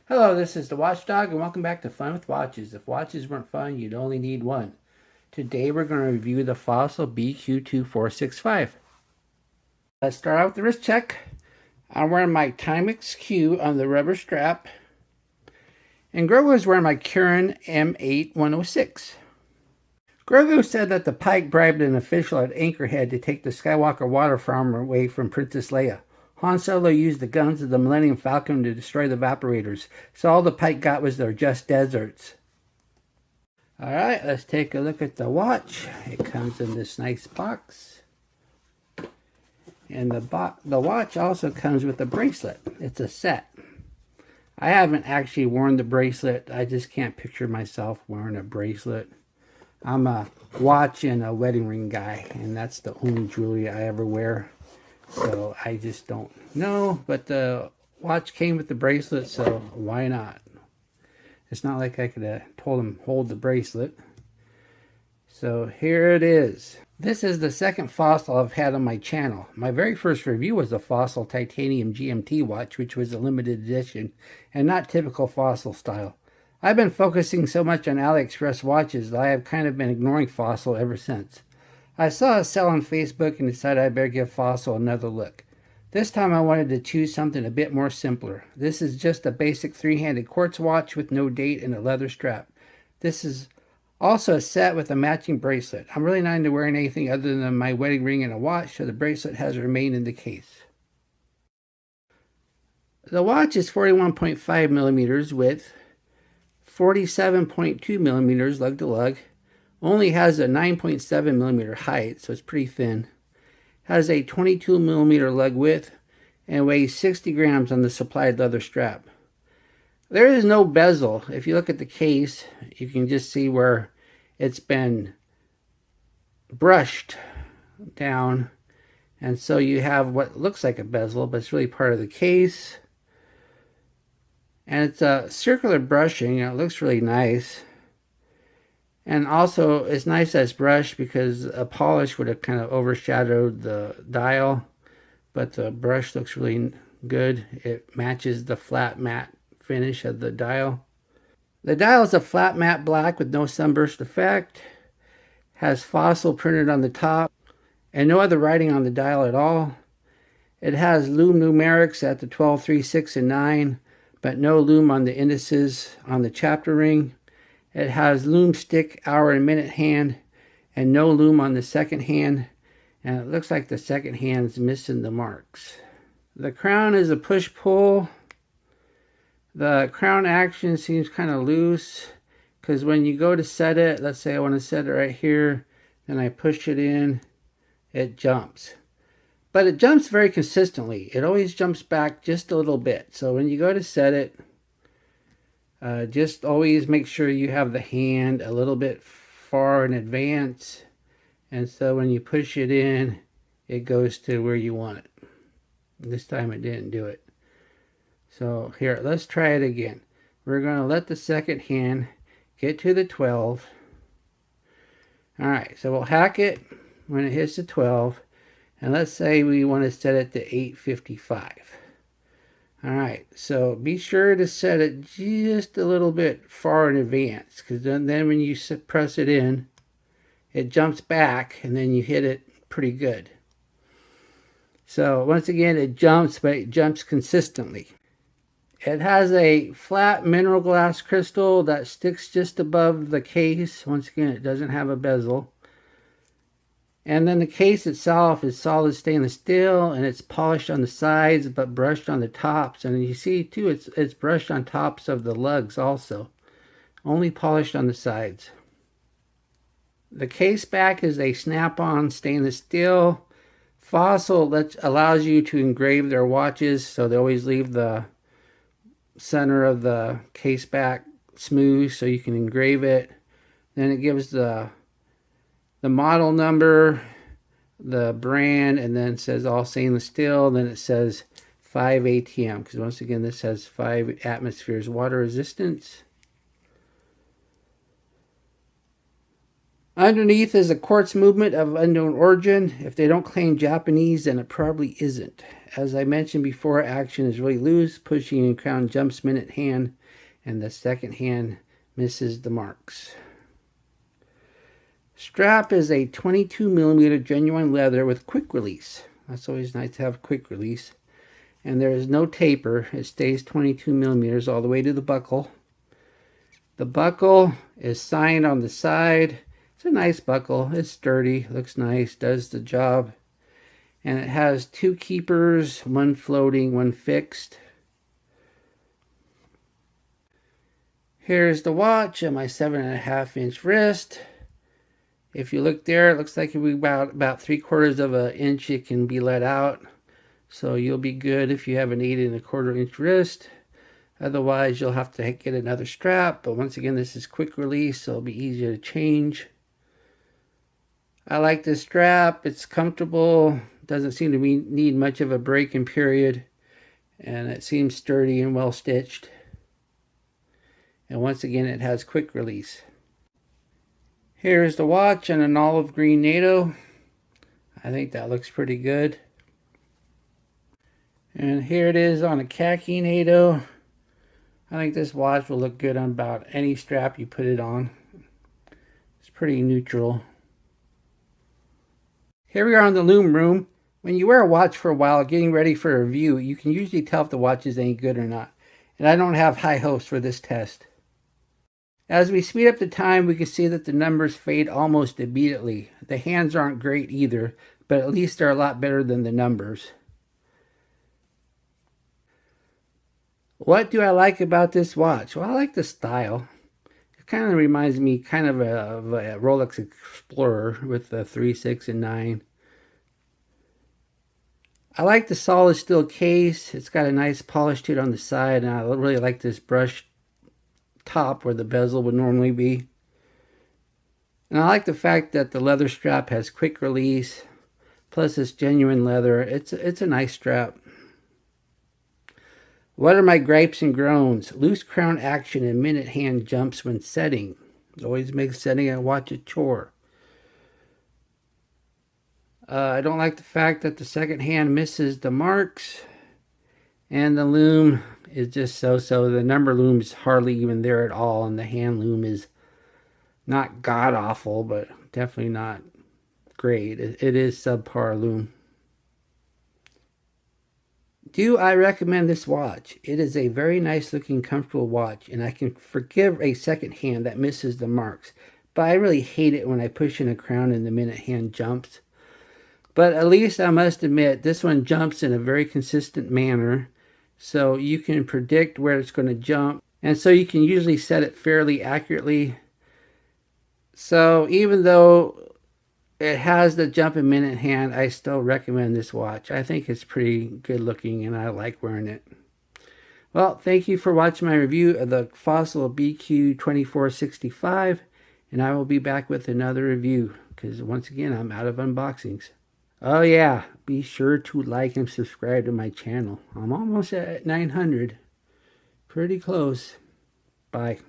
Hello, this is the Watchdog, and welcome back to Fun with Watches. If watches weren't fun, you'd only need one. Today we're going to review the Fossil BQ2465. Let's start out with the wrist check. I'm wearing my Timex Q on the rubber strap, and Grogu is wearing my Kirin M8106. Grogu said that the Pike bribed an official at Anchorhead to take the Skywalker water farm away from Princess Leia. Han Solo used the guns of the Millennium Falcon to destroy the Evaporators, so all the Pike got was their just deserts. Alright, let's take a look at the watch. It comes in this nice box. And the watch also comes with a bracelet. It's a set. I haven't actually worn the bracelet. I just can't picture myself wearing a bracelet. I'm a watch and a wedding ring guy, and that's the only jewelry I ever wear. So I just don't know, but the watch came with the bracelet, so why not? It's not like I could have told him hold the bracelet. So here it is. This is the second Fossil I've had on my channel. My very first review was a Fossil Titanium GMT watch, which was a limited edition and not typical Fossil style. I've been focusing so much on AliExpress watches that I have kind of been ignoring Fossil ever since. I saw a sale on Facebook and decided I better give Fossil another look. This time I wanted to choose something a bit more simpler. This is just a basic three-handed quartz watch with no date and a leather strap. This is also a set with a matching bracelet. I'm really not into wearing anything other than my wedding ring and a watch, so the bracelet has remained in the case. The watch is 41.5 millimeters width, 47.2 millimeters lug to lug. Only has a 9.7 millimeter height, so it's pretty thin. Has a 22 millimeter lug width and weighs 60 grams on the supplied leather strap. There is no bezel. If you look at the case, you can just see where it's been brushed down, and so you have what looks like a bezel, but it's really part of the case. And it's a circular brushing, and it looks really nice. And also, it's nice that it's brushed because a polish would have kind of overshadowed the dial. But the brush looks really good. It matches the flat matte finish of the dial. The dial is a flat matte black with no sunburst effect. Has Fossil printed on the top and no other writing on the dial at all. It has lume numerics at the 12, 3, 6, and 9, but no lume on the indices on the chapter ring. It has lume stick, hour, and minute hand, and no lume on the second hand, and it looks like the second hand's missing the marks. The crown is a push-pull. The crown action seems kind of loose, because when you go to set it, let's say I want to set it right here, then I push it in, it jumps. But it jumps very consistently. It always jumps back just a little bit. So when you go to set it, just always make sure you have the hand a little bit far in advance, and so when you push it in, it goes to where you want it. This time it didn't do it. So here, let's try it again. We're going to let the second hand get to the 12. Alright, so we'll hack it when it hits the 12, and let's say we want to set it to 855. Alright, so be sure to set it just a little bit far in advance, because then when you press it in, it jumps back, and then you hit it pretty good. So once again, it jumps, but it jumps consistently. It has a flat mineral glass crystal that sticks just above the case. Once again, it doesn't have a bezel. And then the case itself is solid stainless steel, and it's polished on the sides but brushed on the tops. And you see too, it's brushed on tops of the lugs also, only polished on the sides. The case back is a snap-on stainless steel. Fossil allows you to engrave their watches, so they always leave the center of the case back smooth so you can engrave it. Then it gives the model number, the brand, and then it says all stainless steel. Then it says 5 ATM, because once again this has 5 atmospheres water resistance. Underneath is a quartz movement of unknown origin. If they don't claim Japanese, then it probably isn't. As I mentioned before, action is really loose. Pushing and crown jumps minute hand, and the second hand misses the marks. Strap is a 22mm genuine leather with quick release. That's always nice to have quick release. And there is no taper. It stays 22mm all the way to the buckle. The buckle is signed on the side. It's a nice buckle. It's sturdy, looks nice, does the job. And it has 2 keepers, one floating, one fixed. Here's the watch on my 7.5-inch wrist. If you look there, it looks like it'll be about 3/4 of an inch it can be let out. So you'll be good if you have an 8.25-inch wrist. Otherwise, you'll have to get another strap. But once again, this is quick release, so it'll be easier to change. I like this strap. It's comfortable. Doesn't seem to need much of a break-in period. And it seems sturdy and well stitched. And once again, it has quick release. Here's the watch on an olive green NATO. I think that looks pretty good. And here it is on a khaki NATO. I think this watch will look good on about any strap you put it on. It's pretty neutral. Here we are in the loom room. When you wear a watch for a while, getting ready for a review, you can usually tell if the watch is any good or not. And I don't have high hopes for this test. As we speed up the time, we can see that the numbers fade almost immediately. The hands aren't great either, but at least they're a lot better than the numbers. What do I like about this watch? Well, I like the style. It kind of reminds me of a Rolex Explorer with the 3, 6, and 9. I like the solid steel case. It's got a nice polish to it on the side, and I really like this brush top where the bezel would normally be. And I like the fact that the leather strap has quick release, plus it's genuine leather. It's a nice strap. What are my gripes and groans? Loose crown action and minute hand jumps when setting. Always makes setting a watch a chore. I don't like the fact that the second hand misses the marks. And the loom is just so-so. The number loom is hardly even there at all. And the hand loom is not god-awful, but definitely not great. It is subpar loom. Do I recommend this watch? It is a very nice looking, comfortable watch, and I can forgive a second hand that misses the marks. But I really hate it when I push in a crown and the minute hand jumps. But at least I must admit, this one jumps in a very consistent manner. So you can predict where it's going to jump. And so you can usually set it fairly accurately. So even though it has the jump in minute hand, I still recommend this watch. I think it's pretty good looking and I like wearing it. Well, thank you for watching my review of the Fossil BQ2465. And I will be back with another review because once again, I'm out of unboxings. Oh yeah, be sure to like and subscribe to my channel. I'm almost at 900. Pretty close. Bye.